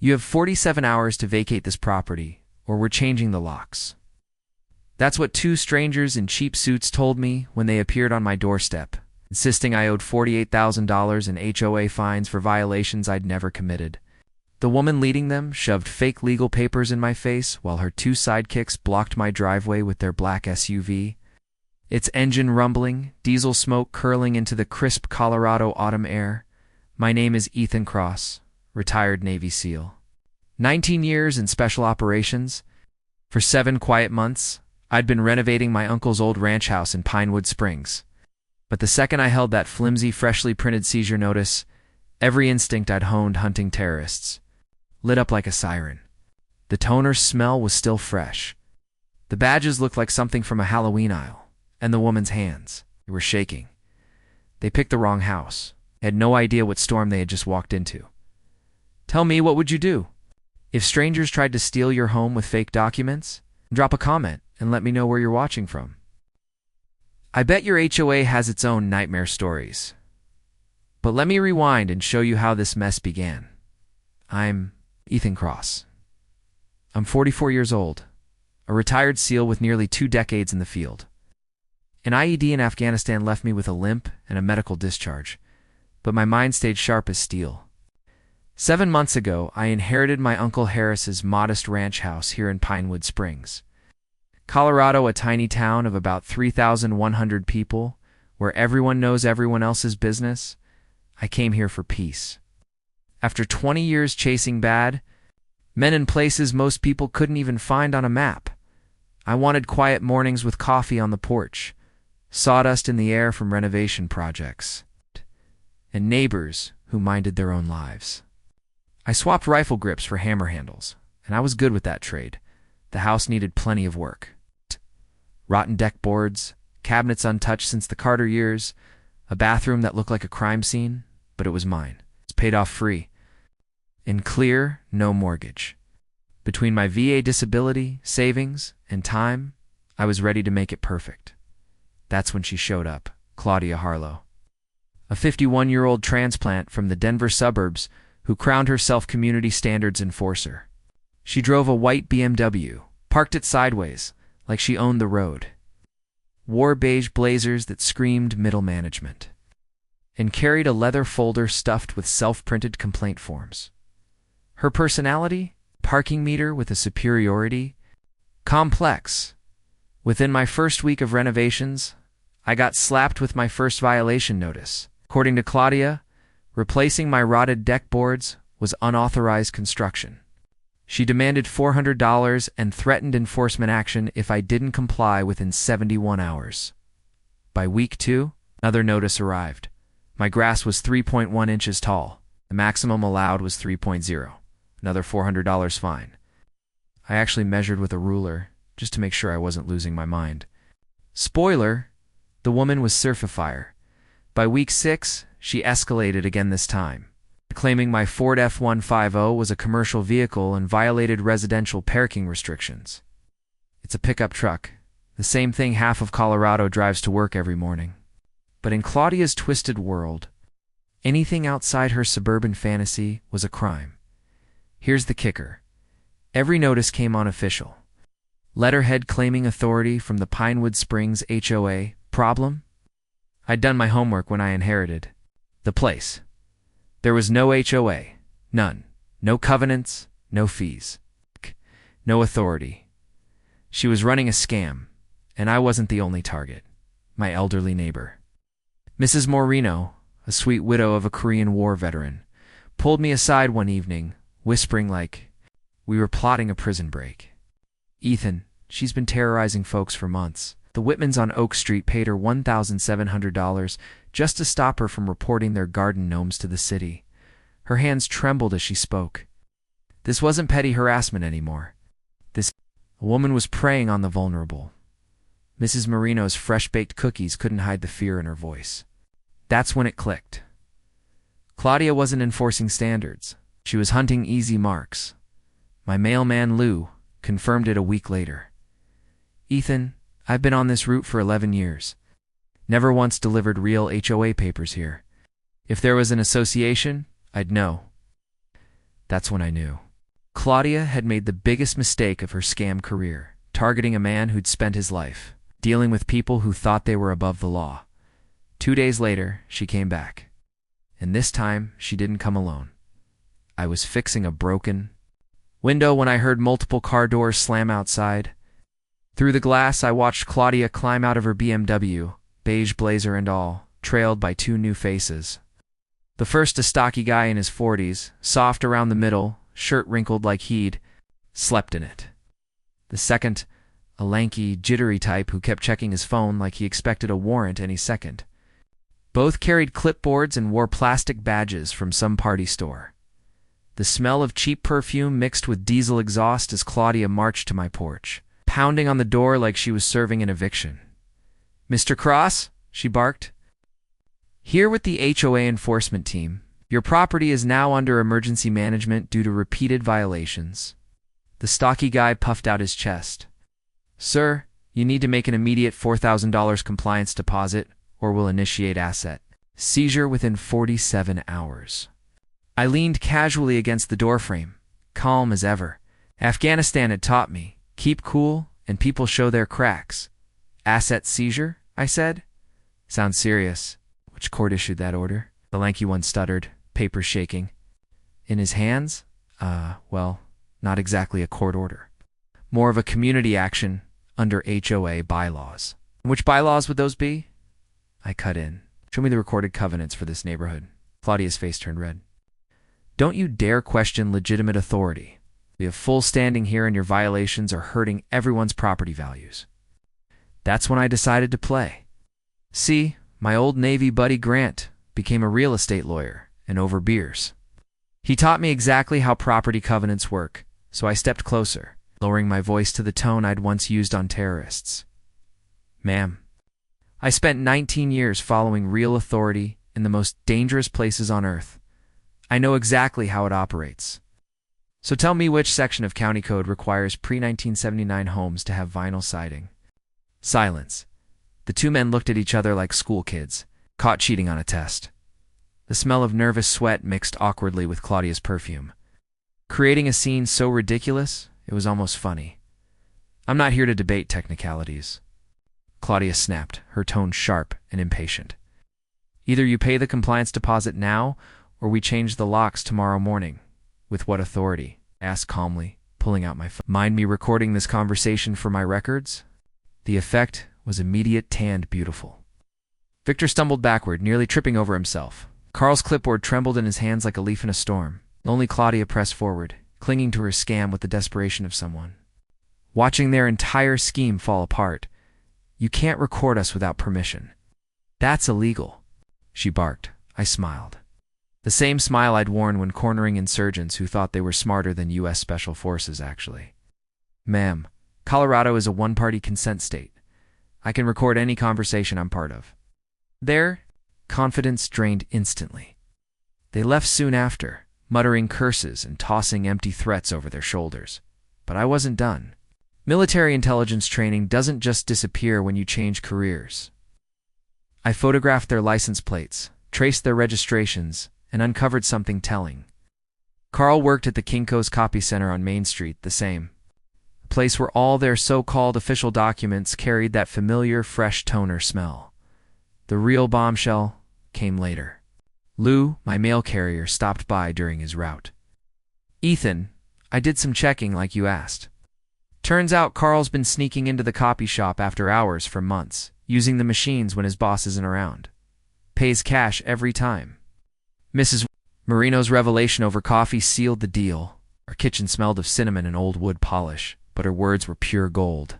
You have 47 hours to vacate this property, or we're changing the locks. That's what two strangers in cheap suits told me when they appeared on my doorstep, insisting I owed $48,000 in HOA fines for violations I'd never committed. The woman leading them shoved fake legal papers in my face while her two sidekicks blocked my driveway with their black SUV. Its engine rumbling, diesel smoke curling into the crisp Colorado autumn air. My name is Ethan Cross, retired Navy SEAL. 19 years in special operations. For 7 quiet months, I'd been renovating my uncle's old ranch house in Pinewood Springs. But the second I held that flimsy, freshly printed seizure notice, every instinct I'd honed hunting terrorists lit up like a siren. The toner's smell was still fresh. The badges looked like something from a Halloween aisle, and the woman's hands were shaking. They picked the wrong house. I had no idea what storm they had just walked into. Tell me, what would you do if strangers tried to steal your home with fake documents? Drop a comment and let me know where you're watching from. I bet your HOA has its own nightmare stories. But let me rewind and show you how this mess began. I'm Ethan Cross. I'm 44 years old, a retired SEAL with nearly 2 decades in the field. An IED in Afghanistan left me with a limp and a medical discharge, but my mind stayed sharp as steel. 7 months ago, I inherited my Uncle Harris's modest ranch house here in Pinewood Springs. Colorado, a tiny town of about 3,100 people, where everyone knows everyone else's business. I came here for peace. After 20 years chasing bad, men in places most people couldn't even find on a map, I wanted quiet mornings with coffee on the porch, sawdust in the air from renovation projects, and neighbors who minded their own lives. I swapped rifle grips for hammer handles, and I was good with that trade. The house needed plenty of work. Rotten deck boards, cabinets untouched since the Carter years, a bathroom that looked like a crime scene, but it was mine. It's paid off free. In clear, no mortgage. Between my VA disability, savings, and time, I was ready to make it perfect. That's when she showed up, Claudia Harlow. A 51-year-old transplant from the Denver suburbs who crowned herself community standards enforcer. She drove a white BMW, parked it sideways, like she owned the road, wore beige blazers that screamed middle management, and carried a leather folder stuffed with self-printed complaint forms. Her personality? Parking meter with a superiority? Complex. Within my first week of renovations, I got slapped with my first violation notice. According to Claudia, replacing my rotted deck boards was unauthorized construction. She demanded $400 and threatened enforcement action if I didn't comply within 71 hours. By week 2, another notice arrived. My grass was 3.1 inches tall. The maximum allowed was 3.0. Another $400 fine. I actually measured with a ruler, just to make sure I wasn't losing my mind. Spoiler, the woman was certified. By week 6, she escalated again this time, claiming my Ford F-150 was a commercial vehicle and violated residential parking restrictions. It's a pickup truck, the same thing half of Colorado drives to work every morning. But in Claudia's twisted world, anything outside her suburban fantasy was a crime. Here's the kicker. Every notice came unofficial. Letterhead claiming authority from the Pinewood Springs HOA. Problem? I'd done my homework when I inherited the place. There was no HOA. None. No covenants, no fees. No authority. She was running a scam, and I wasn't the only target. My elderly neighbor, Mrs. Moreno, a sweet widow of a Korean War veteran, pulled me aside one evening, whispering like we were plotting a prison break. Ethan, she's been terrorizing folks for months. The Whitmans on Oak Street paid her $1,700 just to stop her from reporting their garden gnomes to the city. Her hands trembled as she spoke. This wasn't petty harassment anymore. A woman was preying on the vulnerable. Mrs. Moreno's fresh-baked cookies couldn't hide the fear in her voice. That's when it clicked. Claudia wasn't enforcing standards. She was hunting easy marks. My mailman, Lou, confirmed it a week later. Ethan, I've been on this route for 11 years. Never once delivered real HOA papers here. If there was an association, I'd know. That's when I knew. Claudia had made the biggest mistake of her scam career, targeting a man who'd spent his life dealing with people who thought they were above the law. 2 days later, she came back. And this time, she didn't come alone. I was fixing a broken window when I heard multiple car doors slam outside. Through the glass, I watched Claudia climb out of her BMW, beige blazer and all, trailed by 2 new faces. The first, a stocky guy in his 40s, soft around the middle, shirt wrinkled like he'd slept in it. The second, a lanky, jittery type who kept checking his phone like he expected a warrant any second. Both carried clipboards and wore plastic badges from some party store. The smell of cheap perfume mixed with diesel exhaust as Claudia marched to my porch, pounding on the door like she was serving an eviction. "Mr. Cross?" she barked. "Here with the HOA enforcement team. Your property is now under emergency management due to repeated violations." The stocky guy puffed out his chest. "Sir, you need to make an immediate $4,000 compliance deposit, or we'll initiate asset seizure within 47 hours. I leaned casually against the doorframe, calm as ever. Afghanistan had taught me, keep cool and people show their cracks. "Asset seizure?" I said. "Sounds serious. Which court issued that order?" The lanky one stuttered, paper shaking. In his hands? Well, not exactly a court order. More of a community action under HOA bylaws. Which bylaws would those be? I cut in. "Show me the recorded covenants for this neighborhood." Claudia's face turned red. "Don't you dare question legitimate authority. We have full standing here and your violations are hurting everyone's property values." That's when I decided to play. See, my old Navy buddy Grant became a real estate lawyer, and over beers. He taught me exactly how property covenants work, so I stepped closer, lowering my voice to the tone I'd once used on terrorists. "Ma'am, I spent 19 years following real authority in the most dangerous places on earth. I know exactly how it operates. So tell me which section of County Code requires pre-1979 homes to have vinyl siding." Silence. The 2 men looked at each other like school kids, caught cheating on a test. The smell of nervous sweat mixed awkwardly with Claudia's perfume, creating a scene so ridiculous it was almost funny. "I'm not here to debate technicalities." Claudia snapped, her tone sharp and impatient. "Either you pay the compliance deposit now, or we change the locks tomorrow morning." "With what authority?" I asked calmly, pulling out my phone. "Mind me recording this conversation for my records?" The effect was immediate, tanned, beautiful. Victor stumbled backward, nearly tripping over himself. Carl's clipboard trembled in his hands like a leaf in a storm. Only Claudia pressed forward, clinging to her scam with the desperation of someone watching their entire scheme fall apart. "You can't record us without permission. That's illegal," she barked. I smiled. The same smile I'd worn when cornering insurgents who thought they were smarter than U.S. Special Forces, actually. "Ma'am, Colorado is a one-party consent state. I can record any conversation I'm part of." Their confidence drained instantly. They left soon after, muttering curses and tossing empty threats over their shoulders. But I wasn't done. Military intelligence training doesn't just disappear when you change careers. I photographed their license plates, traced their registrations, and uncovered something telling. Carl worked at the Kinko's Copy Center on Main Street, the same place where all their so-called official documents carried that familiar fresh toner smell. The real bombshell came later. Lou, my mail carrier, stopped by during his route. "Ethan, I did some checking like you asked. Turns out Carl's been sneaking into the copy shop after hours for months, using the machines when his boss isn't around. Pays cash every time." Mrs. Marino's revelation over coffee sealed the deal. Our kitchen smelled of cinnamon and old wood polish, but her words were pure gold.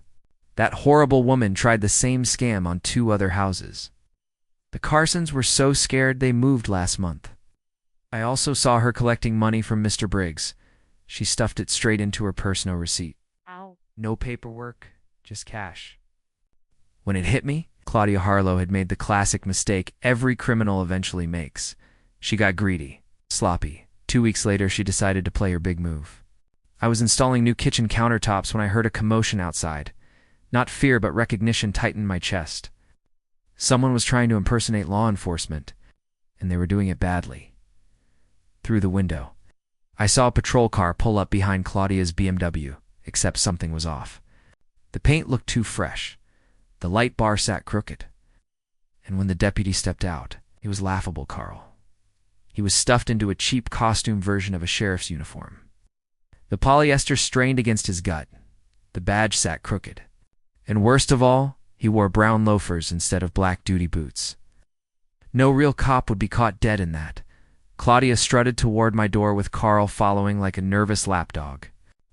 That horrible woman tried the same scam on 2 other houses. The Carsons were so scared they moved last month. I also saw her collecting money from Mr. Briggs. She stuffed it straight into her personal receipt. Ow. No paperwork, just cash. When it hit me, Claudia Harlow had made the classic mistake every criminal eventually makes. She got greedy, sloppy. 2 weeks later, she decided to play her big move. I was installing new kitchen countertops when I heard a commotion outside. Not fear, but recognition tightened my chest. Someone was trying to impersonate law enforcement, and they were doing it badly. Through the window, I saw a patrol car pull up behind Claudia's BMW, except something was off. The paint looked too fresh. The light bar sat crooked. And when the deputy stepped out, it was laughable, Carl. He was stuffed into a cheap costume version of a sheriff's uniform. The polyester strained against his gut. The badge sat crooked. And worst of all, he wore brown loafers instead of black duty boots. No real cop would be caught dead in that. Claudia strutted toward my door with Carl following like a nervous lapdog.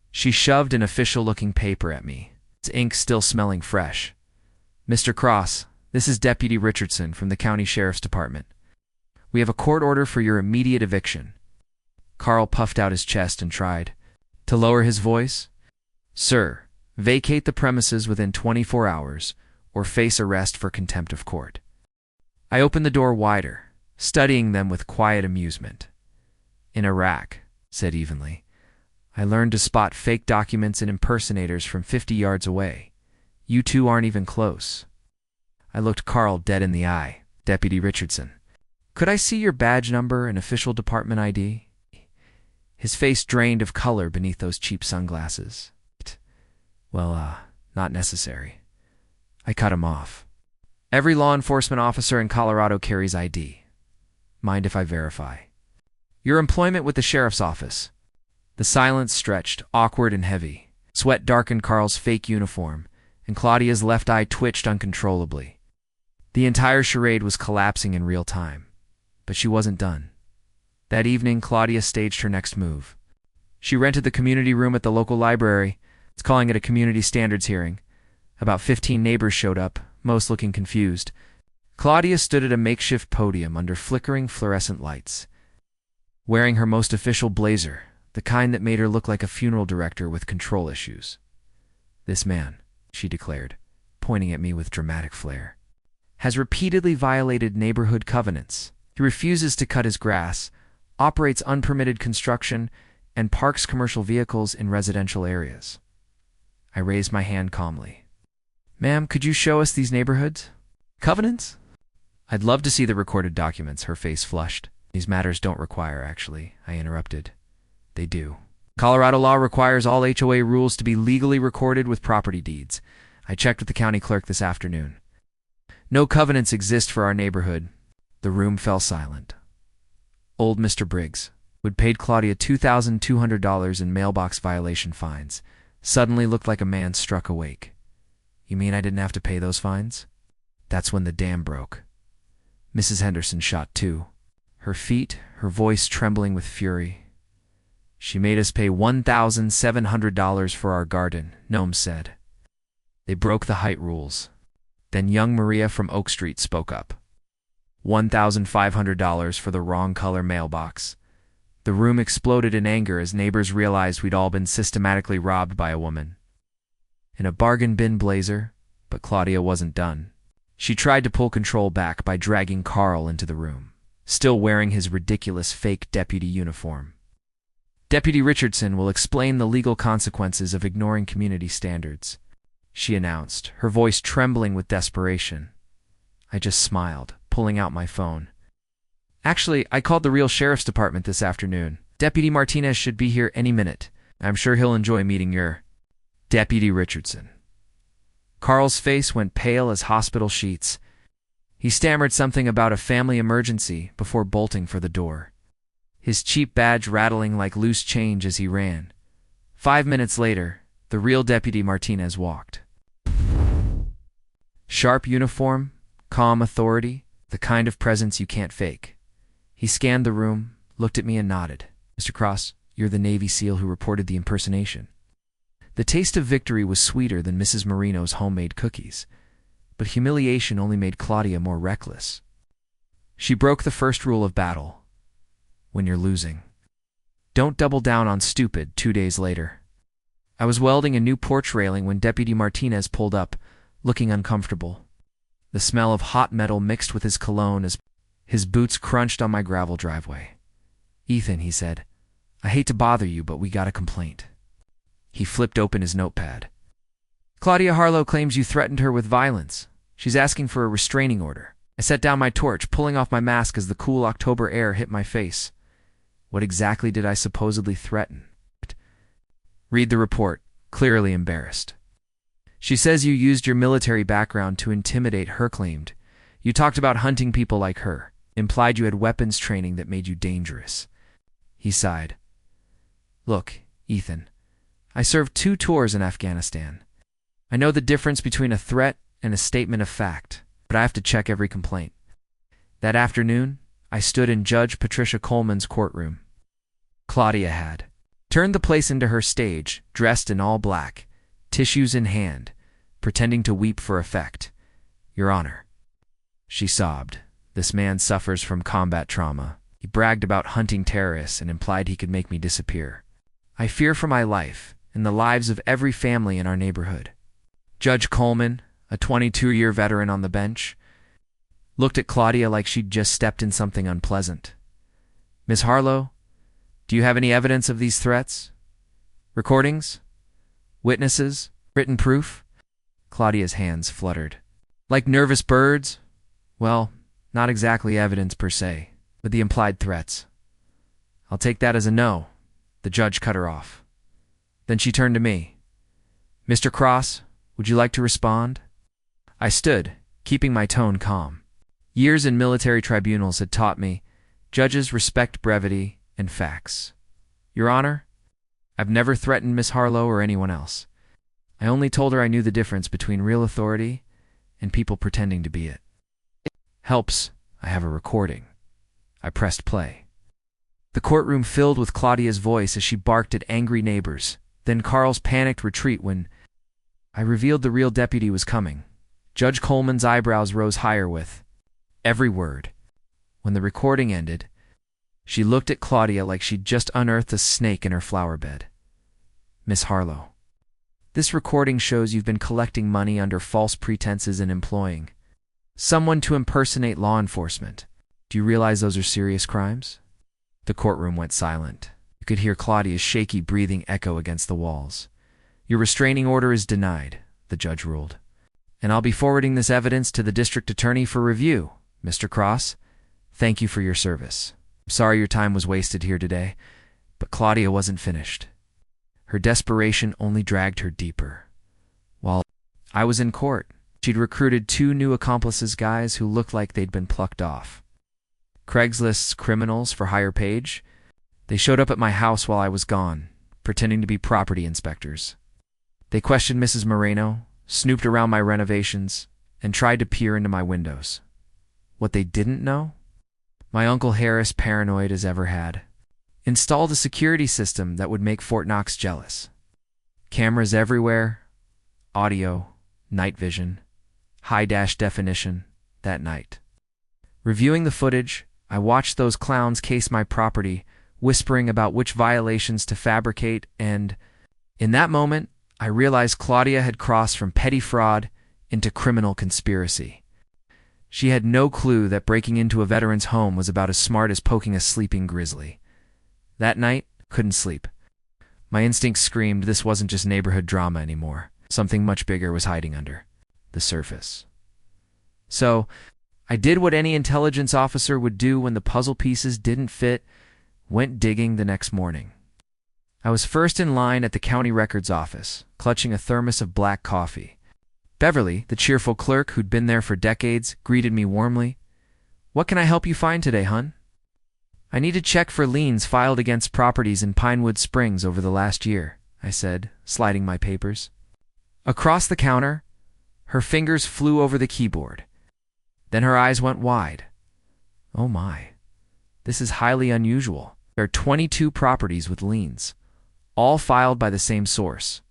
She shoved an official-looking paper at me, its ink still smelling fresh. "Mr. Cross, this is Deputy Richardson from the County Sheriff's Department. We have a court order for your immediate eviction." Carl puffed out his chest and tried to lower his voice. "Sir, vacate the premises within 24 hours or face arrest for contempt of court." I opened the door wider, studying them with quiet amusement. "In Iraq," said evenly, "I learned to spot fake documents and impersonators from 50 yards away. You two aren't even close." I looked Carl dead in the eye. "Deputy Richardson, could I see your badge number and official department ID?" His face drained of color beneath those cheap sunglasses. "Well, not necessary." I cut him off. "Every law enforcement officer in Colorado carries ID. Mind if I verify?" "Your employment with the sheriff's office." The silence stretched, awkward and heavy. Sweat darkened Carl's fake uniform, and Claudia's left eye twitched uncontrollably. The entire charade was collapsing in real time. But she wasn't done. That evening, Claudia staged her next move. She rented the community room at the local library. It's calling it a community standards hearing. About 15 neighbors showed up, most looking confused. Claudia stood at a makeshift podium under flickering fluorescent lights, wearing her most official blazer, the kind that made her look like a funeral director with control issues. "This man," she declared, pointing at me with dramatic flair, "has repeatedly violated neighborhood covenants. He refuses to cut his grass, operates unpermitted construction, and parks commercial vehicles in residential areas." I raised my hand calmly. "Ma'am, could you show us these neighborhoods? Covenants?" "I'd love to see the recorded documents," her face flushed. "These matters don't require, actually," I interrupted. "They do. Colorado law requires all HOA rules to be legally recorded with property deeds. I checked with the county clerk this afternoon. No covenants exist for our neighborhood." The room fell silent. Old Mr. Briggs, who'd paid Claudia $2,200 in mailbox violation fines, suddenly looked like a man struck awake. "You mean I didn't have to pay those fines?" That's when the dam broke. Mrs. Henderson shot too, her feet, her voice trembling with fury. "She made us pay $1,700 for our garden," Noam said. "They broke the height rules." Then young Maria from Oak Street spoke up. $1,500 for the wrong color mailbox. The room exploded in anger as neighbors realized we'd all been systematically robbed by a woman. In a bargain bin blazer, but Claudia wasn't done. She tried to pull control back by dragging Carl into the room, still wearing his ridiculous fake deputy uniform. "Deputy Richardson will explain the legal consequences of ignoring community standards," she announced, her voice trembling with desperation. I just smiled, pulling out my phone. "Actually, I called the real sheriff's department this afternoon. Deputy Martinez should be here any minute. I'm sure he'll enjoy meeting your Deputy Richardson." Carl's face went pale as hospital sheets. He stammered something about a family emergency before bolting for the door, his cheap badge rattling like loose change as he ran. 5 minutes later, the real Deputy Martinez walked. Sharp uniform, calm authority, the kind of presence you can't fake. He scanned the room, looked at me and nodded. "Mr. Cross, you're the Navy SEAL who reported the impersonation." The taste of victory was sweeter than Mrs. Marino's homemade cookies, but humiliation only made Claudia more reckless. She broke the first rule of battle. When you're losing, don't double down on stupid 2 days later. I was welding a new porch railing when Deputy Martinez pulled up, looking uncomfortable. The smell of hot metal mixed with his cologne as his boots crunched on my gravel driveway. "Ethan," he said, "I hate to bother you, but we got a complaint." He flipped open his notepad. "Claudia Harlow claims you threatened her with violence. She's asking for a restraining order." I set down my torch, pulling off my mask as the cool October air hit my face. What exactly did I supposedly threaten? Read the report, clearly embarrassed. She says you used your military background to intimidate her. Claimed you talked about hunting people like her, implied you had weapons training that made you dangerous. He sighed. Look, Ethan, I served 2 tours in Afghanistan. I know the difference between a threat and a statement of fact, but I have to check every complaint. That afternoon, I stood in Judge Patricia Coleman's courtroom. Claudia had turned the place into her stage, dressed in all black, tissues in hand, pretending to weep for effect. Your Honor, she sobbed. This man suffers from combat trauma. He bragged about hunting terrorists and implied he could make me disappear. I fear for my life and the lives of every family in our neighborhood. Judge Coleman, a 22-year veteran on the bench, looked at Claudia like she'd just stepped in something unpleasant. Ms. Harlow, do you have any evidence of these threats? Recordings? Witnesses? Written proof? Claudia's hands fluttered. Like nervous birds? Well, not exactly evidence per se, but the implied threats. I'll take that as a no. The judge cut her off. Then she turned to me. Mr. Cross, would you like to respond? I stood, keeping my tone calm. Years in military tribunals had taught me judges respect brevity and facts. Your Honor, I've never threatened Miss Harlow or anyone else. I only told her I knew the difference between real authority and people pretending to be it. Helps, I have a recording. I pressed play. The courtroom filled with Claudia's voice as she barked at angry neighbors, then Carl's panicked retreat when I revealed the real deputy was coming. Judge Coleman's eyebrows rose higher with every word. When the recording ended, she looked at Claudia like she'd just unearthed a snake in her flower bed. Miss Harlow, this recording shows you've been collecting money under false pretenses and employing someone to impersonate law enforcement. Do you realize those are serious crimes? The courtroom went silent. You could hear Claudia's shaky breathing echo against the walls. Your restraining order is denied, the judge ruled. And I'll be forwarding this evidence to the district attorney for review. Mr. Cross, thank you for your service. I'm sorry your time was wasted here today, but Claudia wasn't finished. Her desperation only dragged her deeper. While I was in court, she'd recruited 2 new accomplices, guys who looked like they'd been plucked off Craigslist's criminals for hire page. They showed up at my house while I was gone, pretending to be property inspectors. They questioned Mrs. Moreno, snooped around my renovations, and tried to peer into my windows. What they didn't know? My Uncle Harris, paranoid as ever had, installed a security system that would make Fort Knox jealous. Cameras everywhere, audio, night vision, high definition, that night. Reviewing the footage, I watched those clowns case my property, whispering about which violations to fabricate, and in that moment, I realized Claudia had crossed from petty fraud into criminal conspiracy. She had no clue that breaking into a veteran's home was about as smart as poking a sleeping grizzly. That night, couldn't sleep. My instincts screamed this wasn't just neighborhood drama anymore. Something much bigger was hiding under the surface. So, I did what any intelligence officer would do when the puzzle pieces didn't fit, went digging the next morning. I was first in line at the county records office, clutching a thermos of black coffee. Beverly, the cheerful clerk who'd been there for decades, greeted me warmly. What can I help you find today, hun? I need to check for liens filed against properties in Pinewood Springs over the last year, I said, sliding my papers. Across the counter, her fingers flew over the keyboard. Then her eyes went wide. Oh my, this is highly unusual. There are 22 properties with liens, all filed by the same source.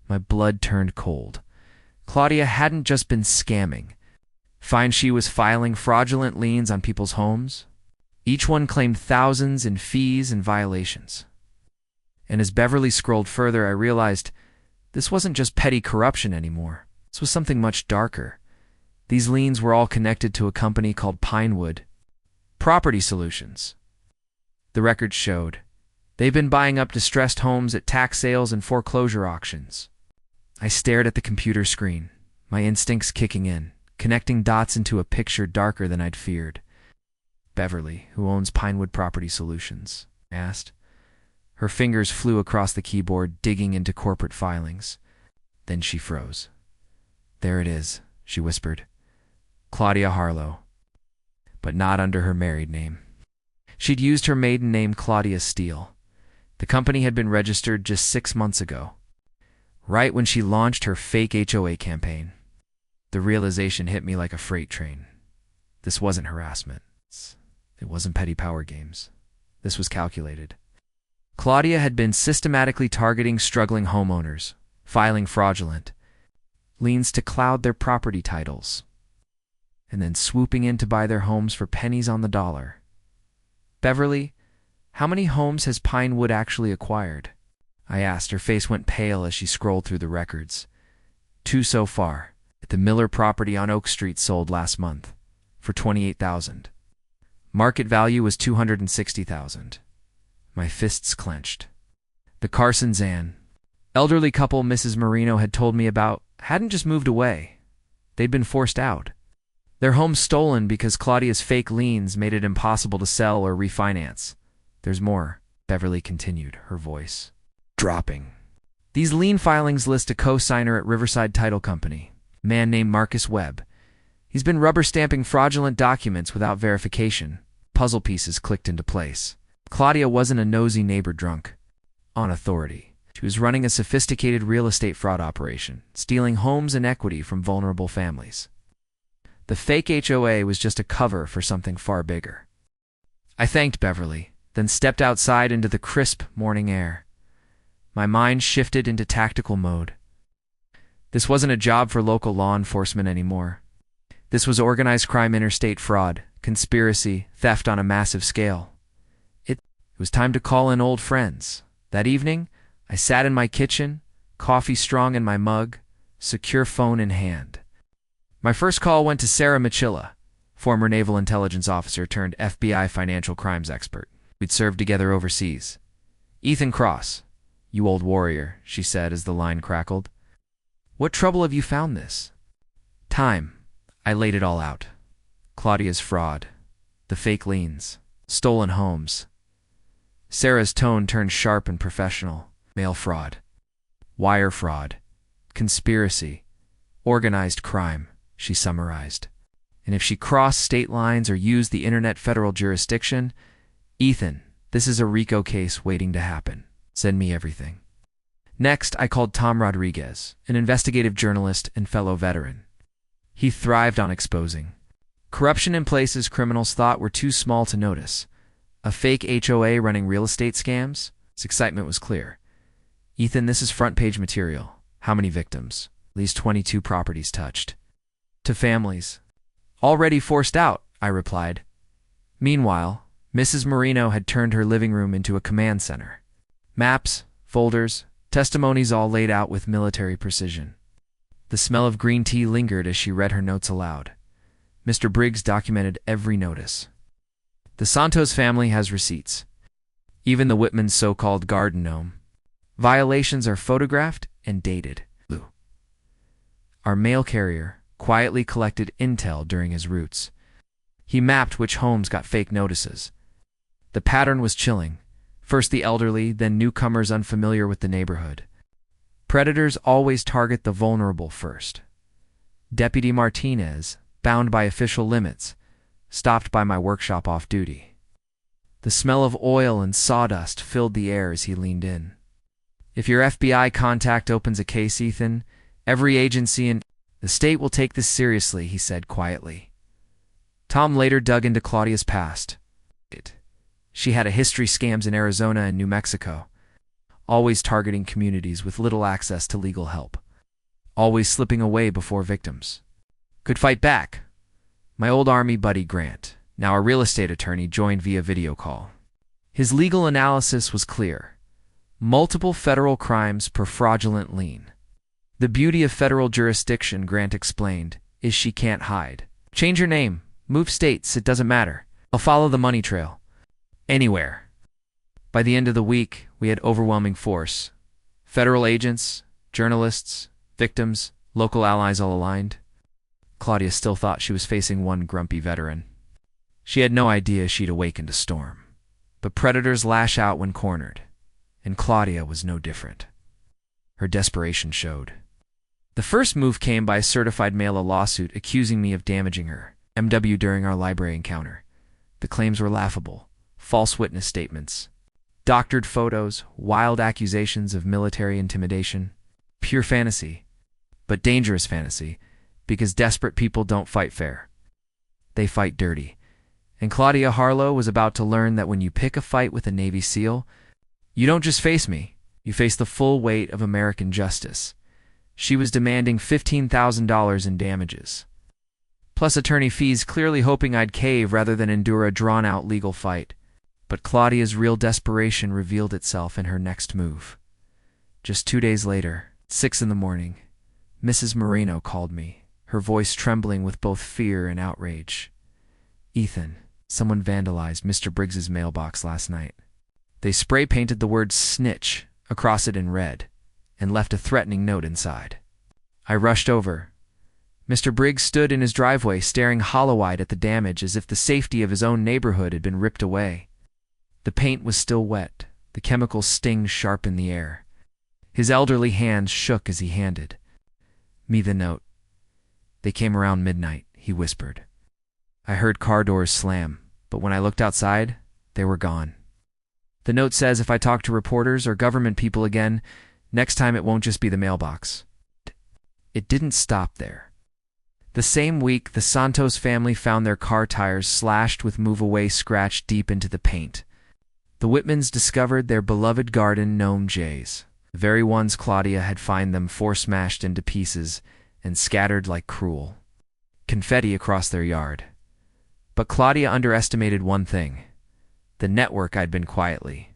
My blood turned cold. Claudia hadn't just been scamming. Find she was filing fraudulent liens on people's homes. Each one claimed thousands in fees and violations. And as Beverly scrolled further, I realized this wasn't just petty corruption anymore. This was something much darker. These liens were all connected to a company called Pinewood Property Solutions. The records showed they've been buying up distressed homes at tax sales and foreclosure auctions. I stared at the computer screen, my instincts kicking in, connecting dots into a picture darker than I'd feared. Beverly, who owns Pinewood Property Solutions, I asked. Her fingers flew across the keyboard, digging into corporate filings. Then she froze. There it is, she whispered. Claudia Harlow. But not under her married name. She'd used her maiden name, Claudia Steele. The company had been registered just 6 months ago, right when she launched her fake HOA campaign. The realization hit me like a freight train. This wasn't harassment. It wasn't petty power games. This was calculated. Claudia had been systematically targeting struggling homeowners, filing fraudulent liens to cloud their property titles, and then swooping in to buy their homes for pennies on the dollar. Beverly, how many homes has Pinewood actually acquired? I asked. Her face went pale as she scrolled through the records. 2 so far. The Miller property on Oak Street sold last month for $28,000. Market value was $260,000. My fists clenched. The Carsons Ann, elderly couple Mrs. Marino had told me about, hadn't just moved away. They'd been forced out. Their home stolen because Claudia's fake liens made it impossible to sell or refinance. There's more, Beverly continued, her voice dropping. These lien filings list a co-signer at Riverside Title Company, a man named Marcus Webb. He's been rubber stamping fraudulent documents without verification. Puzzle pieces clicked into place. Claudia wasn't a nosy neighbor drunk on authority. She was running a sophisticated real estate fraud operation, stealing homes and equity from vulnerable families. The fake HOA was just a cover for something far bigger. I thanked Beverly, then stepped outside into the crisp morning air. My mind shifted into tactical mode. This wasn't a job for local law enforcement anymore. This was organized crime, interstate fraud, conspiracy, theft on a massive scale. It was time to call in old friends. That evening, I sat in my kitchen, coffee strong in my mug, secure phone in hand. My first call went to Sarah Machilla, former Naval Intelligence Officer turned FBI financial crimes expert. We'd served together overseas. Ethan Cross, you old warrior, she said as the line crackled. What trouble have you found this? Time. I laid it all out. Claudia's fraud, the fake liens, stolen homes. Sarah's tone turned sharp and professional. Mail fraud, wire fraud, conspiracy, organized crime, she summarized. And if she crossed state lines or used the internet federal jurisdiction, Ethan, this is a RICO case waiting to happen. Send me everything. Next, I called Tom Rodriguez, an investigative journalist and fellow veteran. He thrived on exposing corruption in places criminals thought were too small to notice. A fake HOA running real estate scams? His excitement was clear. Ethan, this is front-page material. How many victims? At least 22 properties touched. To families already forced out, I replied. Meanwhile, Mrs. Marino had turned her living room into a command center. Maps, folders, testimonies all laid out with military precision. The smell of green tea lingered as she read her notes aloud. Mr. Briggs documented every notice. The Santos family has receipts. Even the Whitman's so-called garden gnome. Violations are photographed and dated. Our mail carrier quietly collected intel during his routes. He mapped which homes got fake notices. The pattern was chilling. First the elderly, then newcomers unfamiliar with the neighborhood. Predators always target the vulnerable first. Deputy Martinez, bound by official limits, stopped by my workshop off duty. The smell of oil and sawdust filled the air as he leaned in. If your FBI contact opens a case, Ethan, every agency in the state will take this seriously, he said quietly. Tom later dug into Claudia's past. She had a history scams in Arizona and New Mexico, always targeting communities with little access to legal help, always slipping away before victims could fight back. My old Army buddy Grant, now a real estate attorney, joined via video call. His legal analysis was clear. Multiple federal crimes per fraudulent lien. The beauty of federal jurisdiction, Grant explained, is she can't hide. Change your name, move states, it doesn't matter. I'll follow the money trail. Anywhere. By the end of the week, we had overwhelming force. Federal agents, journalists, victims, local allies all aligned. Claudia still thought she was facing one grumpy veteran. She had no idea she'd awakened a storm. But But predators lash out when cornered, and Claudia was no different. Her desperation showed. The first move came by certified mail a lawsuit accusing me of damaging her, MW, during our library encounter. The claims were laughable. False witness statements, doctored photos, wild accusations of military intimidation. Pure fantasy, but dangerous fantasy, because desperate people don't fight fair. They fight dirty. And Claudia Harlow was about to learn that when you pick a fight with a Navy SEAL, you don't just face me, you face the full weight of American justice. She was demanding $15,000 in damages, plus attorney fees, clearly hoping I'd cave rather than endure a drawn-out legal fight. But Claudia's real desperation revealed itself in her next move. Just 2 days later, 6 in the morning, Mrs. Moreno called me, her voice trembling with both fear and outrage. "Ethan, someone vandalized Mr. Briggs's mailbox last night. They spray-painted the word snitch across it in red and left a threatening note inside." I rushed over. Mr. Briggs stood in his driveway staring hollow-eyed at the damage as if the safety of his own neighborhood had been ripped away. The paint was still wet, the chemical sting sharp in the air. His elderly hands shook as he handed me the note. "They came around midnight," he whispered. I heard car doors slam, but when I looked outside, they were gone. "The note says if I talk to reporters or government people again, next time it won't just be the mailbox." It didn't stop there. The same week, the Santos family found their car tires slashed with move-away scratched deep into the paint. The Whitmans discovered their beloved garden gnome jays, the very ones Claudia had found them smashed into pieces and scattered like cruel confetti across their yard. But Claudia underestimated one thing: the network I'd been quietly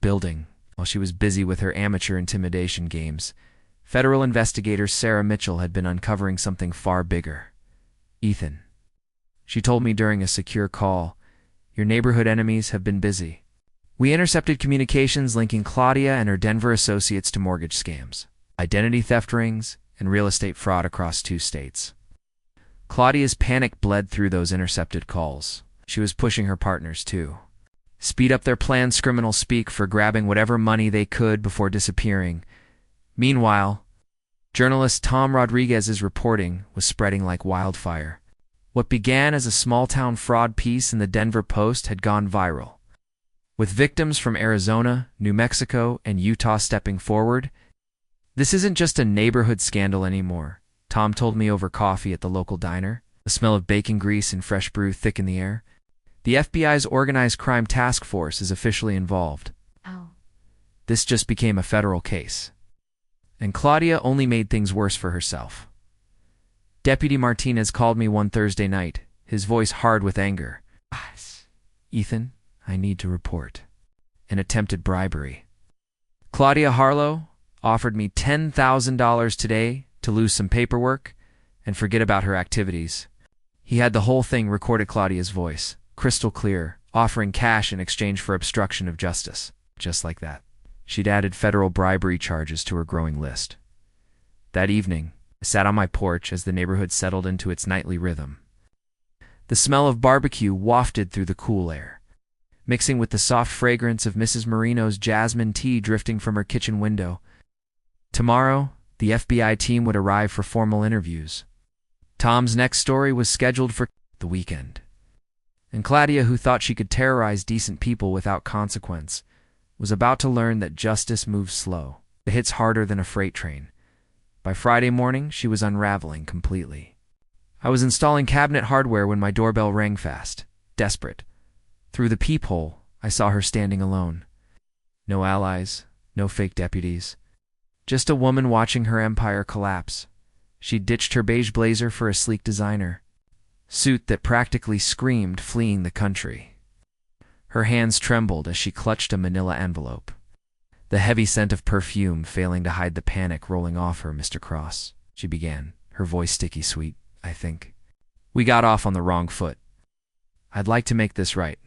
building while she was busy with her amateur intimidation games. Federal investigator Sarah Mitchell had been uncovering something far bigger. "Ethan," she told me during a secure call, "your neighborhood enemies have been busy. We intercepted communications linking Claudia and her Denver associates to mortgage scams, identity theft rings, and real estate fraud across 2 states." Claudia's panic bled through those intercepted calls. She was pushing her partners, too. Speed up their plans, criminal speak, for grabbing whatever money they could before disappearing. Meanwhile, journalist Tom Rodriguez's reporting was spreading like wildfire. What began as a small-town fraud piece in the Denver Post had gone viral. With victims from Arizona, New Mexico, and Utah stepping forward. "This isn't just a neighborhood scandal anymore," Tom told me over coffee at the local diner, the smell of bacon grease and fresh brew thick in the air. "The FBI's Organized Crime Task Force is officially involved. Oh. This just became a federal case." And Claudia only made things worse for herself. Deputy Martinez called me one Thursday night, his voice hard with anger. "Ethan, I need to report an attempted bribery. Claudia Harlow offered me $10,000 today to lose some paperwork and forget about her activities." He had the whole thing recorded, Claudia's voice, crystal clear, offering cash in exchange for obstruction of justice. Just like that. She'd added federal bribery charges to her growing list. That evening, I sat on my porch as the neighborhood settled into its nightly rhythm. The smell of barbecue wafted through the cool air, mixing with the soft fragrance of Mrs. Moreno's jasmine tea drifting from her kitchen window. Tomorrow, the FBI team would arrive for formal interviews. Tom's next story was scheduled for the weekend. And Claudia, who thought she could terrorize decent people without consequence, was about to learn that justice moves slow. It hits harder than a freight train. By Friday morning, she was unraveling completely. I was installing cabinet hardware when my doorbell rang fast, desperate. Through the peephole, I saw her standing alone. No allies, no fake deputies. Just a woman watching her empire collapse. She ditched her beige blazer for a sleek designer suit that practically screamed fleeing the country. Her hands trembled as she clutched a manila envelope, the heavy scent of perfume failing to hide the panic rolling off her. "Mr. Cross," she began, her voice sticky sweet, "I think we got off on the wrong foot. I'd like to make this right."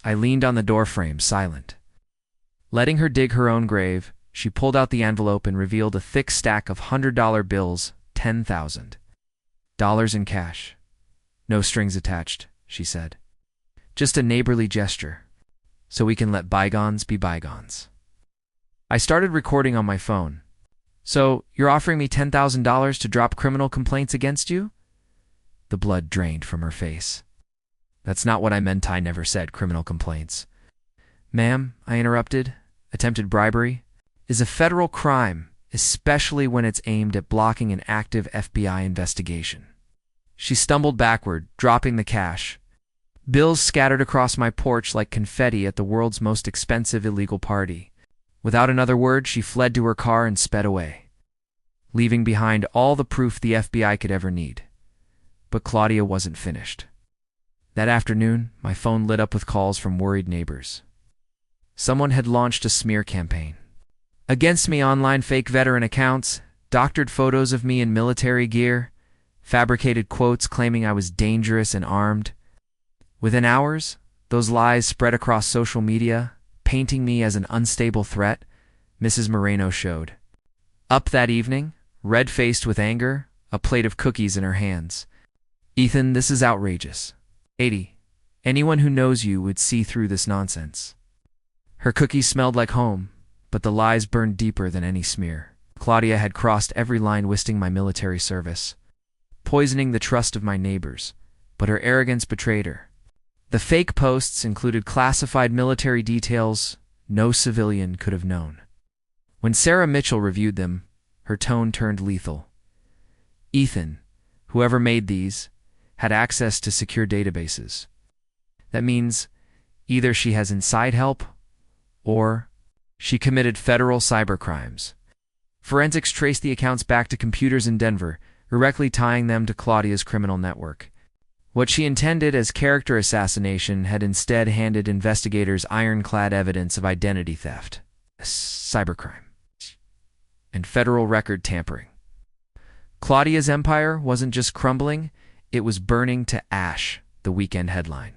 I leaned on the doorframe, silent. Letting her dig her own grave, she pulled out the envelope and revealed a thick stack of $100 bills, $10,000 in cash. "No strings attached," she said. "Just a neighborly gesture. so we can let bygones be bygones. I started recording on my phone. So, you're offering me $10,000 to drop criminal complaints against you? The blood drained from her face. That's not what I meant. I never said criminal complaints. Ma'am, I interrupted, attempted bribery is a federal crime, especially when it's aimed at blocking an active FBI investigation. She stumbled backward, dropping the cash. Bills scattered across my porch like confetti at the world's most expensive illegal party. Without another word, she fled to her car and sped away, leaving behind all the proof the FBI could ever need. But Claudia wasn't finished. That afternoon, my phone lit up with calls from worried neighbors. Someone had launched a smear campaign against me. Online fake veteran accounts, doctored photos of me in military gear, fabricated quotes claiming I was dangerous and armed. Within hours, those lies spread across social media, painting me as an unstable threat. Mrs. Moreno showed up that evening, red-faced with anger, a plate of cookies in her hands. Ethan, this is outrageous. 80. Anyone who knows you would see through this nonsense. Her cookies smelled like home, but the lies burned deeper than any smear. Claudia had crossed every line, wasting my military service, poisoning the trust of my neighbors, but her arrogance betrayed her. The fake posts included classified military details no civilian could have known. When Sarah Mitchell reviewed them, her tone turned lethal. Ethan, whoever made these, had access to secure databases. That means either she has inside help or she committed federal cybercrimes. Forensics traced the accounts back to computers in Denver, directly tying them to Claudia's criminal network. What she intended as character assassination had instead handed investigators ironclad evidence of identity theft, cybercrime, and federal record tampering. Claudia's empire wasn't just crumbling, it was burning to ash, the weekend headline.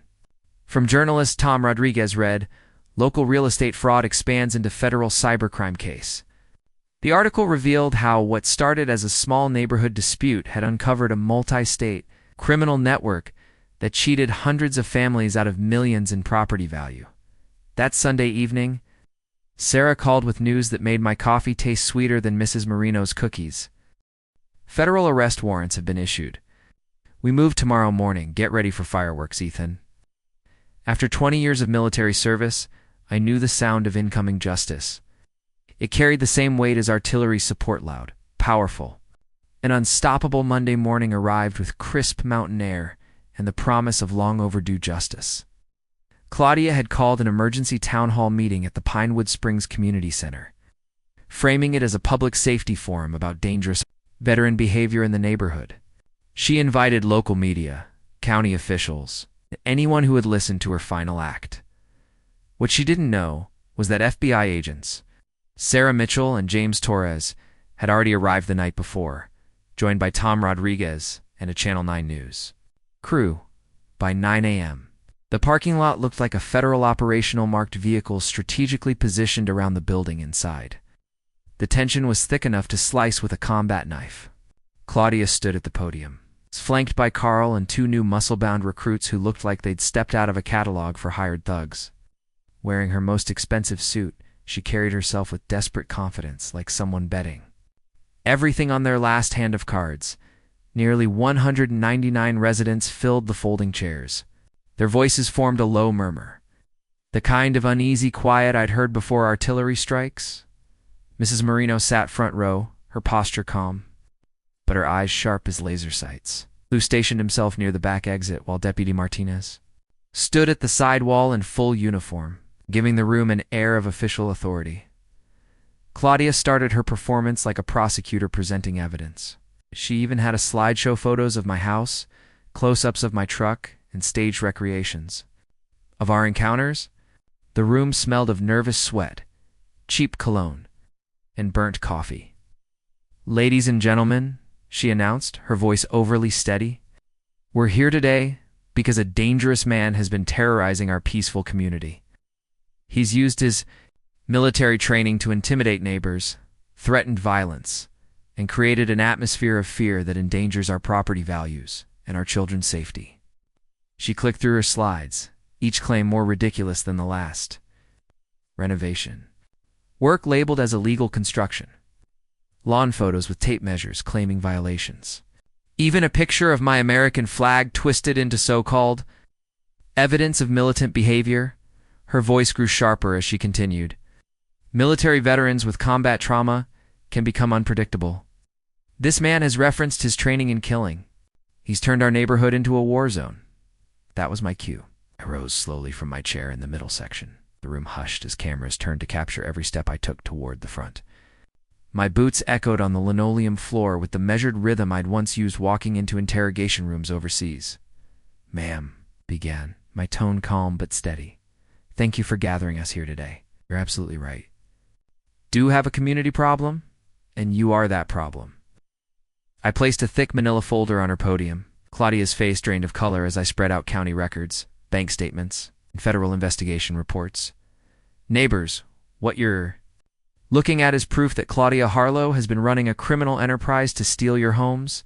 From journalist Tom Rodriguez read, "Local real estate fraud expands into federal cybercrime case." The article revealed how what started as a small neighborhood dispute had uncovered a multi-state criminal network that cheated hundreds of families out of millions in property value. That Sunday evening, Sarah called with news that made my coffee taste sweeter than Mrs. Marino's cookies. Federal arrest warrants have been issued. We move tomorrow morning. Get ready for fireworks, Ethan. After 20 years of military service, I knew the sound of incoming justice. It carried the same weight as artillery support, loud, powerful. An unstoppable Monday morning arrived with crisp mountain air and the promise of long overdue justice. Claudia had called an emergency town hall meeting at the Pinewood Springs Community Center, framing it as a public safety forum about dangerous veteran behavior in the neighborhood. She invited local media, county officials, and anyone who would listen to her final act. What she didn't know was that FBI agents, Sarah Mitchell and James Torres, had already arrived the night before, joined by Tom Rodriguez and a Channel 9 News crew. By 9 a.m., the parking lot looked like a federal operational marked vehicle strategically positioned around the building inside. The tension was thick enough to slice with a combat knife. Claudia stood at the podium, flanked by Carl and two new muscle-bound recruits who looked like they'd stepped out of a catalog for hired thugs. Wearing her most expensive suit, she carried herself with desperate confidence, like someone betting everything on their last hand of cards. Nearly 199 residents filled the folding chairs. Their voices formed a low murmur, the kind of uneasy quiet I'd heard before artillery strikes. Mrs. Marino sat front row, her posture calm, but her eyes sharp as laser sights. Lou stationed himself near the back exit while Deputy Martinez stood at the side wall in full uniform, giving the room an air of official authority. Claudia started her performance like a prosecutor presenting evidence. She even had a slideshow photos of my house, close-ups of my truck, and staged recreations. Of our encounters, the room smelled of nervous sweat, cheap cologne, and burnt coffee. "Ladies and gentlemen," she announced, her voice overly steady, "we're here today because a dangerous man has been terrorizing our peaceful community. He's used his military training to intimidate neighbors, threatened violence, and created an atmosphere of fear that endangers our property values and our children's safety." She clicked through her slides, each claim more ridiculous than the last. renovation. Work labeled as illegal construction. Lawn photos with tape measures claiming violations. Even a picture of my American flag twisted into so-called evidence of militant behavior. Her voice grew sharper as she continued. Military veterans with combat trauma can become unpredictable. This man has referenced his training in killing. He's turned our neighborhood into a war zone. That was my cue. I rose slowly from my chair in the middle section. The room hushed as cameras turned to capture every step I took toward the front. My boots echoed on the linoleum floor with the measured rhythm I'd once used walking into interrogation rooms overseas. "Ma'am," began, my tone calm but steady. "Thank you for gathering us here today. You're absolutely right. Do have a community problem, and you are that problem." I placed a thick manila folder on her podium. Claudia's face drained of color as I spread out county records, bank statements, and federal investigation reports. "Neighbors, what you're looking at is proof that Claudia Harlow has been running a criminal enterprise to steal your homes.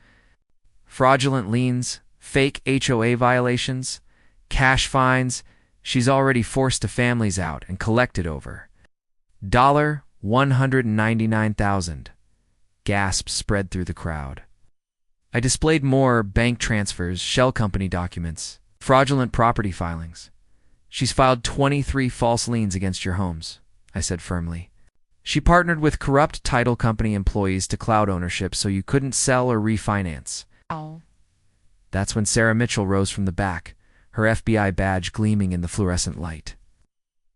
Fraudulent liens, fake HOA violations, cash fines. She's already forced the families out and collected over $199,000. Gasps spread through the crowd. I displayed more bank transfers, shell company documents, fraudulent property filings. "She's filed 23 false liens against your homes," I said firmly. "She partnered with corrupt title company employees to cloud ownership so you couldn't sell or refinance." Oh. That's when Sarah Mitchell rose from the back, her FBI badge gleaming in the fluorescent light.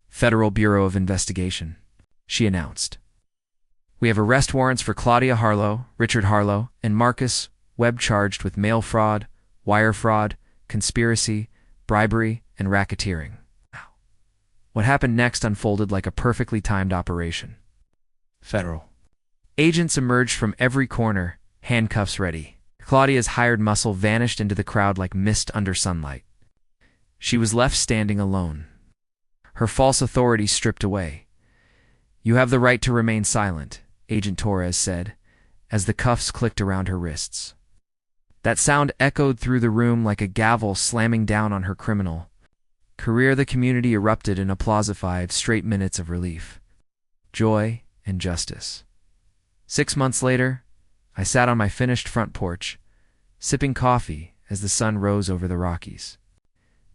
"Federal Bureau of Investigation," she announced. "We have arrest warrants for Claudia Harlow, Richard Harlow, and Marcus Webb charged with mail fraud, wire fraud, conspiracy, bribery, and racketeering." What happened next unfolded like a perfectly timed operation. Federal agents emerged from every corner, handcuffs ready. Claudia's hired muscle vanished into the crowd like mist under sunlight. She was left standing alone, her false authority stripped away. "You have the right to remain silent," Agent Torres said, as the cuffs clicked around her wrists. That sound echoed through the room like a gavel slamming down on her criminal career. The community erupted in applause. 5 straight minutes of relief, joy, and justice. 6 months later, I sat on my finished front porch, sipping coffee as the sun rose over the Rockies.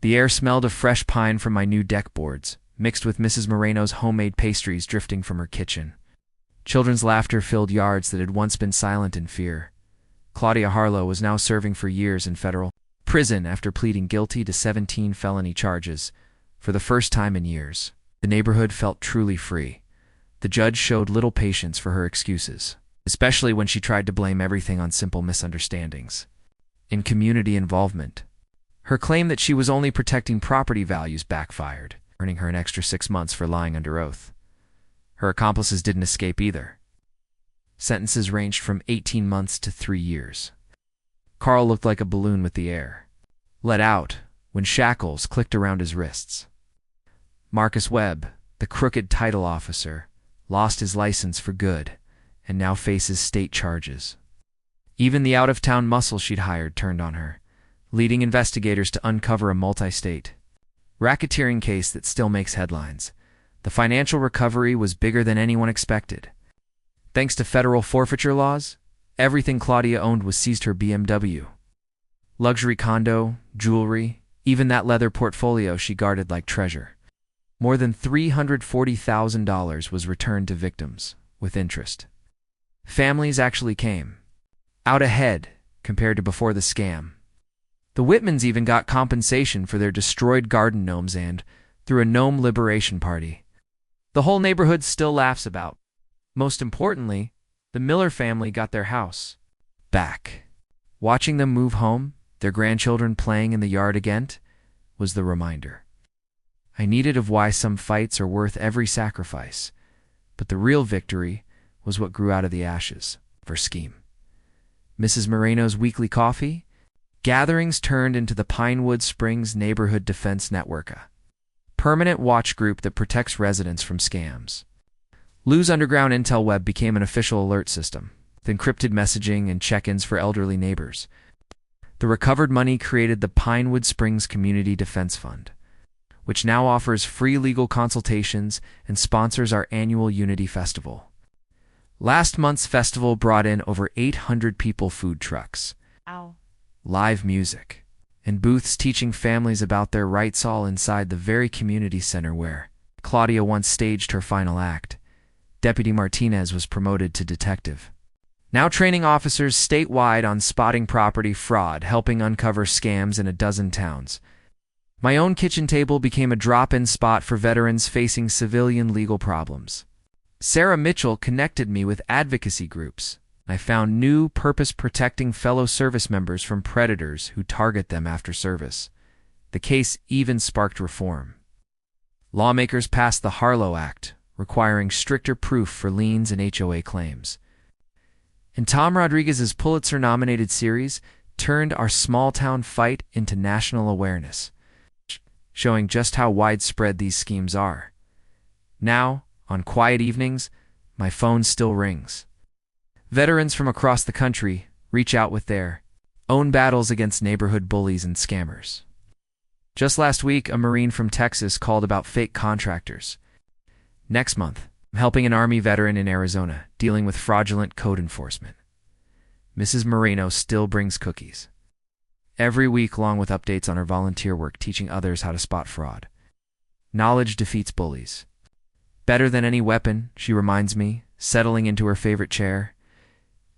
The air smelled of fresh pine from my new deck boards, mixed with Mrs. Moreno's homemade pastries drifting from her kitchen. Children's laughter filled yards that had once been silent in fear. Claudia Harlow was now serving for years in federal prison after pleading guilty to 17 felony charges. For the first time in years, the neighborhood felt truly free. The judge showed little patience for her excuses, especially when she tried to blame everything on simple misunderstandings in community involvement. Her claim that she was only protecting property values backfired, earning her an extra 6 months for lying under oath. Her accomplices didn't escape either. Sentences ranged from 18 months to 3 years. Carl looked like a balloon with the air, let out when shackles clicked around his wrists. Marcus Webb, the crooked title officer, lost his license for good and now faces state charges. Even the out-of-town muscle she'd hired turned on her, leading investigators to uncover a multi-state racketeering case that still makes headlines. The financial recovery was bigger than anyone expected. Thanks to federal forfeiture laws, everything Claudia owned was seized: her BMW, luxury condo, jewelry, even that leather portfolio she guarded like treasure. More than $340,000 was returned to victims, with interest. Families actually came out ahead compared to before the scam. The Whitmans even got compensation for their destroyed garden gnomes and, through a gnome liberation party, the whole neighborhood still laughs about. Most importantly, the Miller family got their house back. Watching them move home, their grandchildren playing in the yard again, was the reminder I needed of why some fights are worth every sacrifice. But the real victory was what grew out of the ashes of her scheme. Mrs. Moreno's weekly coffee gatherings turned into the Pinewood Springs Neighborhood Defense Network, a permanent watch group that protects residents from scams. Lou's underground intel web became an official alert system, with encrypted messaging and check-ins for elderly neighbors. The recovered money created the Pinewood Springs Community Defense Fund, which now offers free legal consultations and sponsors our annual Unity Festival. Last month's festival brought in over 800 people, food trucks, live music, and booths teaching families about their rights, all inside the very community center where Claudia once staged her final act. Deputy Martinez was promoted to detective, now training officers statewide on spotting property fraud, helping uncover scams in a dozen towns. My own kitchen table became a drop-in spot for veterans facing civilian legal problems. Sarah Mitchell connected me with advocacy groups. I found new purpose-protecting fellow service members from predators who target them after service. The case even sparked reform. Lawmakers passed the Harlow Act, requiring stricter proof for liens and HOA claims. And Tom Rodriguez's Pulitzer-nominated series turned our small-town fight into national awareness, showing just how widespread these schemes are. Now, on quiet evenings, my phone still rings. Veterans from across the country reach out with their own battles against neighborhood bullies and scammers. Just last week, a Marine from Texas called about fake contractors. Next month, I'm helping an Army veteran in Arizona dealing with fraudulent code enforcement. Mrs. Moreno still brings cookies every week, along with updates on her volunteer work teaching others how to spot fraud. Knowledge defeats bullies. Better than any weapon, she reminds me, settling into her favorite chair.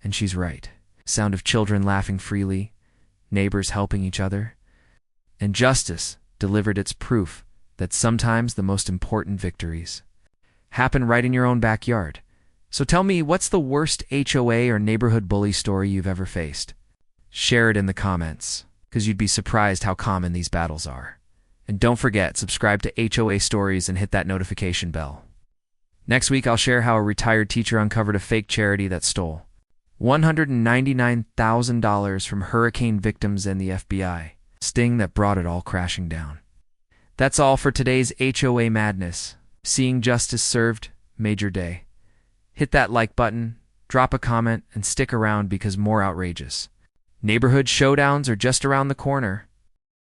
And she's right. Sound of children laughing freely, neighbors helping each other. And justice delivered its proof that sometimes the most important victories happen right in your own backyard. So tell me, what's the worst HOA or neighborhood bully story you've ever faced? Share it in the comments, because you'd be surprised how common these battles are. And don't forget, subscribe to HOA Stories and hit that notification bell. Next week, I'll share how a retired teacher uncovered a fake charity that stole $199,000 from hurricane victims and the FBI. Sting that brought it all crashing down. That's all for today's HOA madness. Seeing justice served made your day. Hit that like button, drop a comment, and stick around because more outrageous neighborhood showdowns are just around the corner.